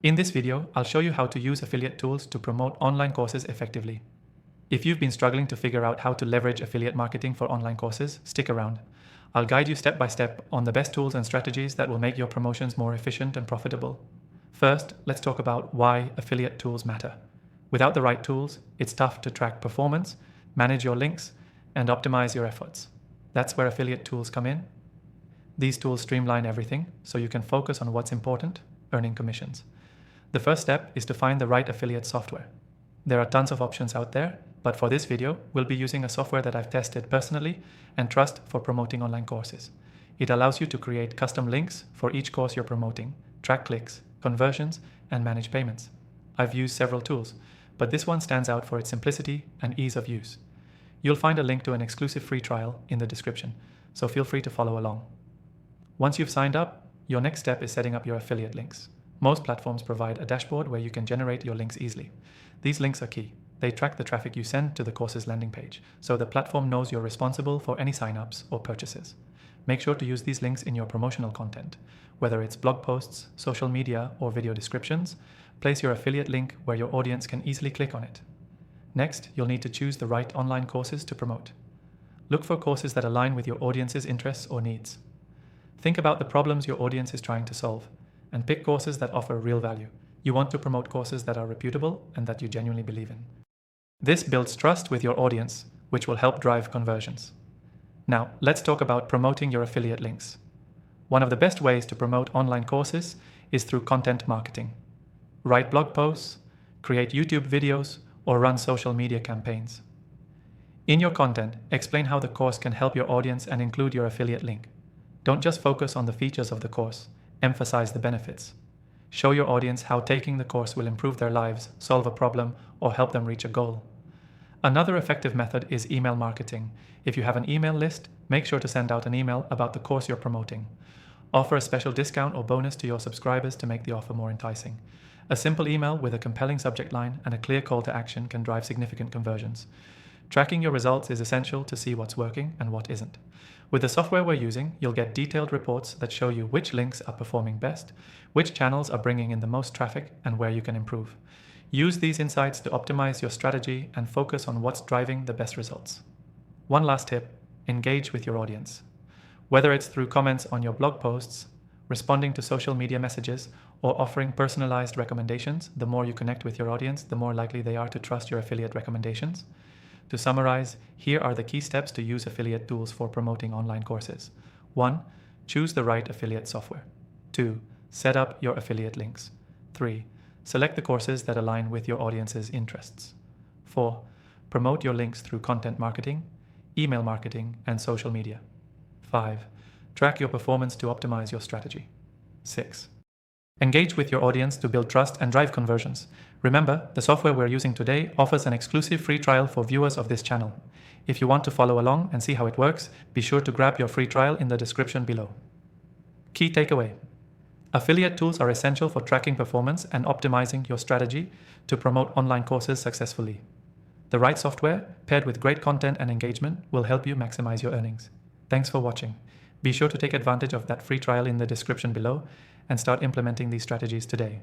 In this video, I'll show you how to use affiliate tools to promote online courses effectively. If you've been struggling to figure out how to leverage affiliate marketing for online courses, stick around. I'll guide you step by step on the best tools and strategies that will make your promotions more efficient and profitable. First, let's talk about why affiliate tools matter. Without the right tools, it's tough to track performance, manage your links, and optimize your efforts. That's where affiliate tools come in. These tools streamline everything so you can focus on what's important, earning commissions. The first step is to find the right affiliate software. There are tons of options out there, but for this video, we'll be using a software that I've tested personally and trust for promoting online courses. It allows you to create custom links for each course you're promoting, track clicks, conversions, and manage payments. I've used several tools, but this one stands out for its simplicity and ease of use. You'll find a link to an exclusive free trial in the description, so feel free to follow along. Once you've signed up, your next step is setting up your affiliate links. Most platforms provide a dashboard where you can generate your links easily. These links are key. They track the traffic you send to the course's landing page, so the platform knows you're responsible for any signups or purchases. Make sure to use these links in your promotional content. Whether it's blog posts, social media, or video descriptions, place your affiliate link where your audience can easily click on it. Next, you'll need to choose the right online courses to promote. Look for courses that align with your audience's interests or needs. Think about the problems your audience is trying to solve, and pick courses that offer real value. You want to promote courses that are reputable and that you genuinely believe in. This builds trust with your audience, which will help drive conversions. Now, let's talk about promoting your affiliate links. One of the best ways to promote online courses is through content marketing. Write blog posts, create YouTube videos, or run social media campaigns. In your content, explain how the course can help your audience and include your affiliate link. Don't just focus on the features of the course, emphasize the benefits. Show your audience how taking the course will improve their lives, solve a problem, or help them reach a goal. Another effective method is email marketing. If you have an email list, make sure to send out an email about the course you're promoting. Offer a special discount or bonus to your subscribers to make the offer more enticing. A simple email with a compelling subject line and a clear call to action can drive significant conversions. Tracking your results is essential to see what's working and what isn't. With the software we're using, you'll get detailed reports that show you which links are performing best, which channels are bringing in the most traffic, and where you can improve. Use these insights to optimize your strategy and focus on what's driving the best results. One last tip: engage with your audience. Whether it's through comments on your blog posts, responding to social media messages, or offering personalized recommendations, the more you connect with your audience, the more likely they are to trust your affiliate recommendations. To summarize, here are the key steps to use affiliate tools for promoting online courses. 1. Choose the right affiliate software. 2. Set up your affiliate links. 3. Select the courses that align with your audience's interests. 4. Promote your links through content marketing, email marketing, and social media. 5. Track your performance to optimize your strategy. 6. Engage with your audience to build trust and drive conversions. Remember, the software we're using today offers an exclusive free trial for viewers of this channel. If you want to follow along and see how it works, be sure to grab your free trial in the description below. Key takeaway: affiliate tools are essential for tracking performance and optimizing your strategy to promote online courses successfully. The right software, paired with great content and engagement, will help you maximize your earnings. Thanks for watching. Be sure to take advantage of that free trial in the description below and start implementing these strategies today.